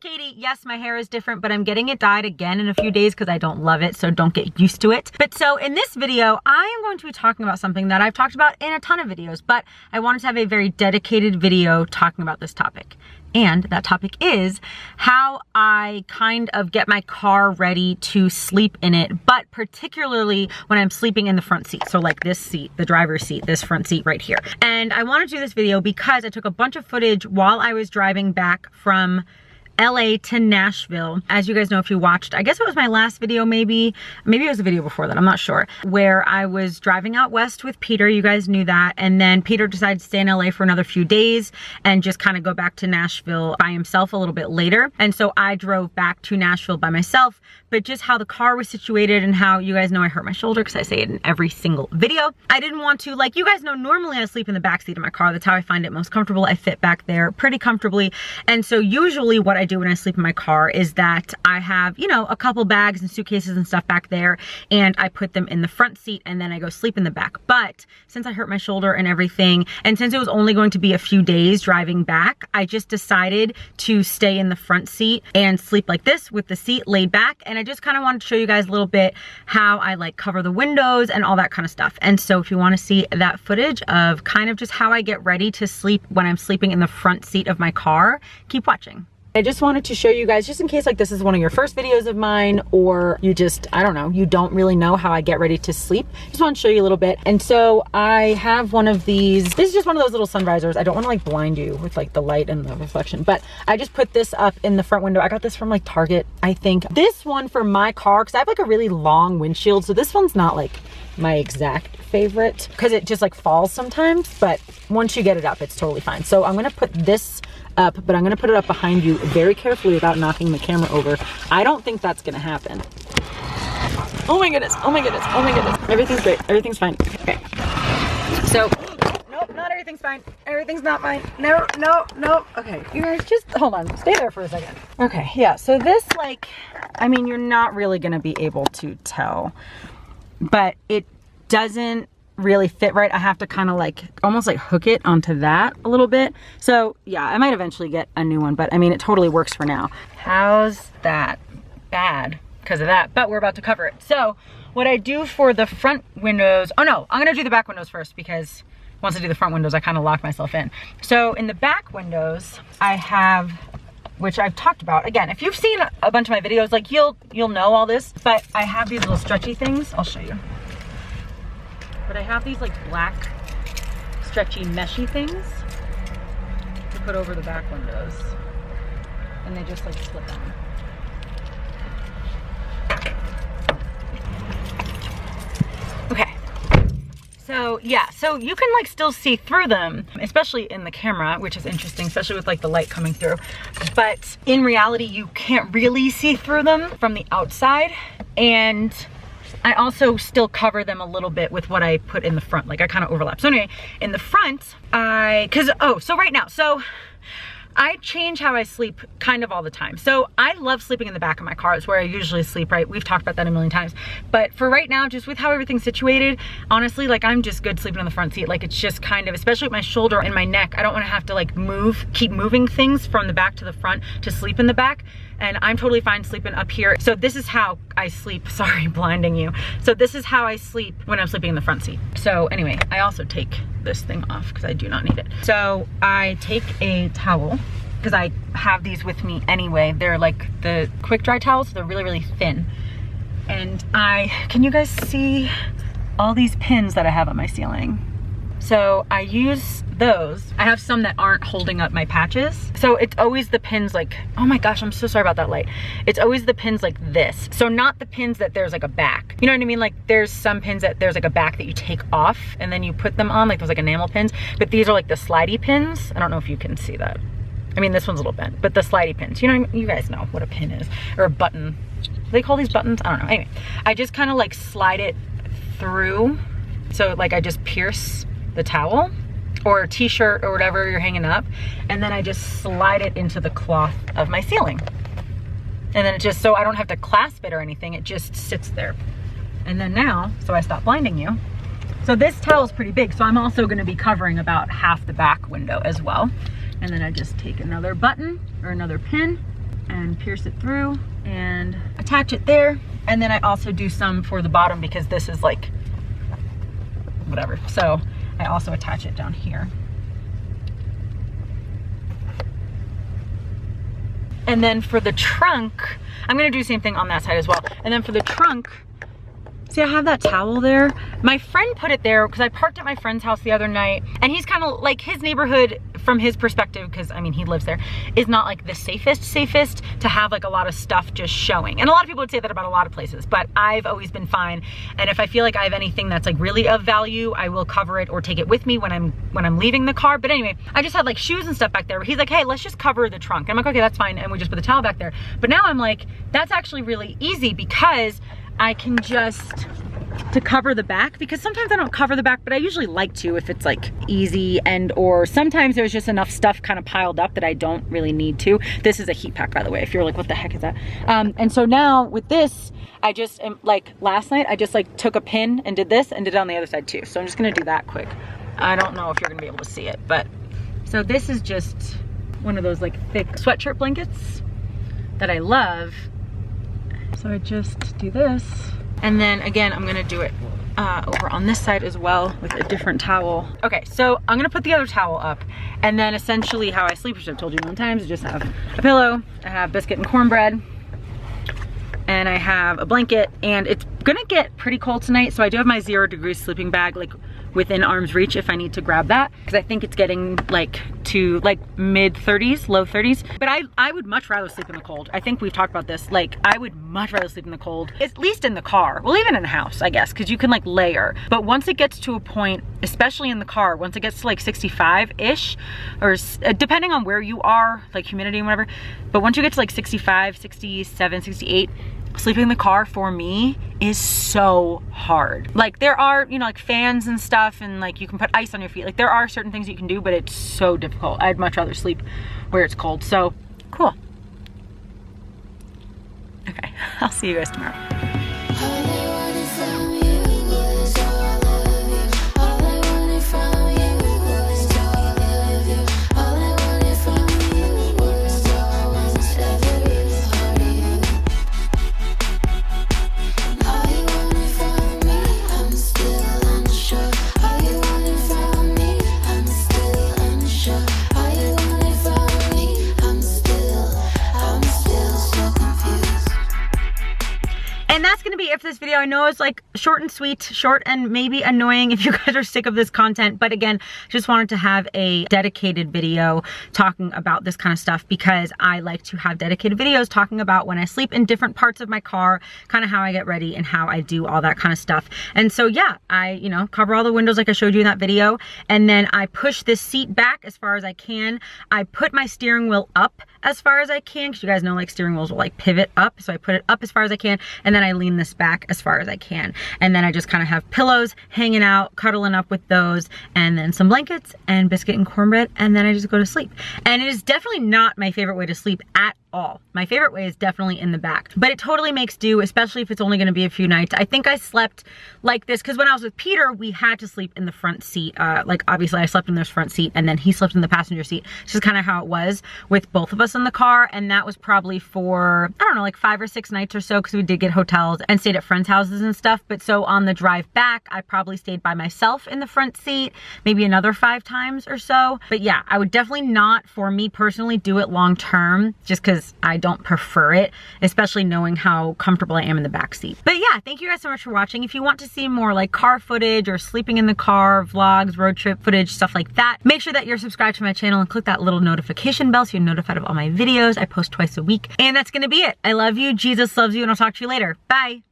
Katie. Yes, my hair is different, but I'm getting it dyed again in a few days because I don't love it, so don't get used to it. But so in this video, I am going to be talking about something that I've talked about in a ton of videos, but I wanted to have a very dedicated video talking about this topic. And that topic is how I kind of get my car ready to sleep in it, but particularly when I'm sleeping in the front seat. So like this seat, the driver's seat, this front seat right here. And I wanted to do this video because I took a bunch of footage while I was driving back from LA to Nashville. As you guys know, if you watched, I guess it was my last video, maybe it was a video before that, I'm not sure, where I was driving out west with Peter. You guys knew that. And then Peter decided to stay in LA for another few days and just kind of go back to Nashville by himself a little bit later. And so I drove back to Nashville by myself, but just how the car was situated and how, you guys know I hurt my shoulder because I say it in every single video. I didn't want to, like, you guys know, normally I sleep in the back seat of my car. That's how I find it most comfortable. I fit back there pretty comfortably. And so usually what I do when I sleep in my car is that I have, you know, a couple bags and suitcases and stuff back there, and I put them in the front seat and then I go sleep in the back. But since I hurt my shoulder and everything, and since it was only going to be a few days driving back, I just decided to stay in the front seat and sleep like this with the seat laid back. And I just kind of wanted to show you guys a little bit how I like cover the windows and all that kind of stuff. And so if you want to see that footage of kind of just how I get ready to sleep when I'm sleeping in the front seat of my car, keep watching. I just wanted to show you guys, just in case like this is one of your first videos of mine, or you just, I don't know, you don't really know how I get ready to sleep. Just want to show you a little bit. And so I have one of these, this is just one of those little sun visors. I don't want to like blind you with like the light and the reflection, but I just put this up in the front window. I got this from like Target, I think. This one for my car, because I have like a really long windshield, so this one's not like my exact favorite because it just like falls sometimes, but once you get it up, it's totally fine. So I'm gonna put this up, but I'm gonna put it up behind you very carefully without knocking the camera over. I don't think that's gonna happen. Oh my goodness, oh my goodness, oh my goodness. Everything's great, everything's fine. Okay, so, nope, not everything's fine. Everything's not fine. No, no, no. Okay, you guys just, hold on, stay there for a second. Okay, yeah, so this like, I mean, you're not really gonna be able to tell, but it doesn't really fit right. I have to kind of like almost like hook it onto that a little bit. So yeah, I might eventually get a new one, but I mean, it totally works for now. How's that? Bad because of that, but we're about to cover it. So what I do for the front windows, oh no, I'm gonna do the back windows first because once I do the front windows, I kind of lock myself in. So in the back windows, I have, which I've talked about, again, if you've seen a bunch of my videos, like you'll know all this, but I have these little stretchy things. I'll show you. But I have these like black stretchy meshy things to put over the back windows, and they just like slip on. Okay, so yeah, so you can like still see through them, especially in the camera, which is interesting, especially with like the light coming through, but in reality you can't really see through them from the outside. And I also still cover them a little bit with what I put in the front, like I kind of overlap. So anyway, in the front, so right now, so I change how I sleep kind of all the time. So I love sleeping in the back of my car. It's where I usually sleep, right? We've talked about that a million times. But for right now, just with how everything's situated, honestly, like I'm just good sleeping in the front seat. Like it's just kind of, especially with my shoulder and my neck, I don't want to have to like keep moving things from the back to the front to sleep in the back. And I'm totally fine sleeping up here. So this is how I sleep. Sorry, blinding you. So this is how I sleep when I'm sleeping in the front seat. So anyway, I also take this thing off because I do not need it. So I take a towel because I have these with me anyway. They're like the quick dry towels. So they're really, really thin. And can you guys see all these pins that I have on my ceiling? So I use those. I have some that aren't holding up my patches. So it's always the pins like, oh my gosh, I'm so sorry about that light. It's always the pins like this. So not the pins that there's like a back. You know what I mean? Like there's some pins that there's like a back that you take off and then you put them on, like those like enamel pins. But these are like the slidey pins. I don't know if you can see that. I mean, this one's a little bent, but the slidey pins, you know, you guys know what a pin is, or a button. Do they call these buttons? I don't know. Anyway, I just kind of like slide it through. So like I just pierce the towel or t-shirt or whatever you're hanging up, and then I just slide it into the cloth of my ceiling. And then it just, so I don't have to clasp it or anything, it just sits there. And then now, so I stop blinding you. So this towel is pretty big, so I'm also gonna be covering about half the back window as well. And then I just take another button or another pin and pierce it through and attach it there. And then I also do some for the bottom because this is like, whatever. So I also attach it down here. And then for the trunk, I'm gonna do the same thing on that side as well. And then for the trunk, see, I have that towel there. My friend put it there because I parked at my friend's house the other night, and he's kind of like, his neighborhood from his perspective, because I mean, he lives there, is not like the safest to have like a lot of stuff just showing. And a lot of people would say that about a lot of places, but I've always been fine. And if I feel like I have anything that's like really of value, I will cover it or take it with me when I'm leaving the car. But anyway, I just had like shoes and stuff back there. He's like, hey, let's just cover the trunk. I'm like, okay, that's fine. And we just put the towel back there. But now I'm like, that's actually really easy because I can just to cover the back, because sometimes I don't cover the back, but I usually like to if it's like easy, and or sometimes there's just enough stuff kind of piled up that I don't really need to. This is a heat pack, by the way, if you're like, what the heck is that? And so now with this, I just am like, last night I just like took a pin and did this and did it on the other side too. So I'm just gonna do that quick. I don't know if you're gonna be able to see it, but so this is just one of those like thick sweatshirt blankets that I love. So I just do this. And then again, I'm gonna do it over on this side as well with a different towel. Okay, so I'm gonna put the other towel up, and then essentially how I sleep, which I've told you a million times, I just have a pillow, I have biscuit and cornbread, and I have a blanket, and it's gonna get pretty cold tonight, so I do have my 0 degree sleeping bag like within arm's reach if I need to grab that, because I think it's getting like to like mid 30s, low 30s. But I would much rather sleep in the cold. I think we've talked about this. Like, I would much rather sleep in the cold, at least in the car. Well, even in the house, I guess, because you can like layer. But once it gets to a point, especially in the car, once it gets to like 65-ish, or depending on where you are, like humidity and whatever, but once you get to like 65, 67, 68, sleeping in the car for me is so hard. Like, there are, you know, like fans and stuff, and like you can put ice on your feet. Like, there are certain things you can do, but it's so difficult. I'd much rather sleep where it's cold. So cool. Okay, I'll see you guys tomorrow. And that's gonna be it for this video. I know it's like short and sweet, short and maybe annoying if you guys are sick of this content, but again, just wanted to have a dedicated video talking about this kind of stuff, because I like to have dedicated videos talking about when I sleep in different parts of my car, kind of how I get ready and how I do all that kind of stuff. And so yeah, I, you know, cover all the windows like I showed you in that video, and then I push this seat back as far as I can. I put my steering wheel up as far as I can, because you guys know like steering wheels will like pivot up, so I put it up as far as I can, and then I lean this back as far as I can, and then I just kind of have pillows hanging out, cuddling up with those, and then some blankets and biscuit and cornbread, and then I just go to sleep. And it is definitely not my favorite way to sleep at all. My favorite way is definitely in the back, but it totally makes do, especially if it's only going to be a few nights. I think I slept like this because when I was with Peter, we had to sleep in the front seat. Like obviously I slept in this front seat, and then he slept in the passenger seat. This is kind of how it was with both of us in the car, and that was probably for, I don't know, like 5 or 6 nights or so, because we did get hotels and stayed at friends' houses and stuff. But so on the drive back, I probably stayed by myself in the front seat, maybe another 5 times or so. But yeah, I would definitely not, for me personally, do it long term, just because I don't prefer it, especially knowing how comfortable I am in the back seat. But yeah, thank you guys so much for watching. If you want to see more like car footage or sleeping in the car, vlogs, road trip footage, stuff like that, make sure that you're subscribed to my channel and click that little notification bell so you're notified of all my videos. I post twice a week. And that's gonna be it. I love you, Jesus loves you, and I'll talk to you later. Bye.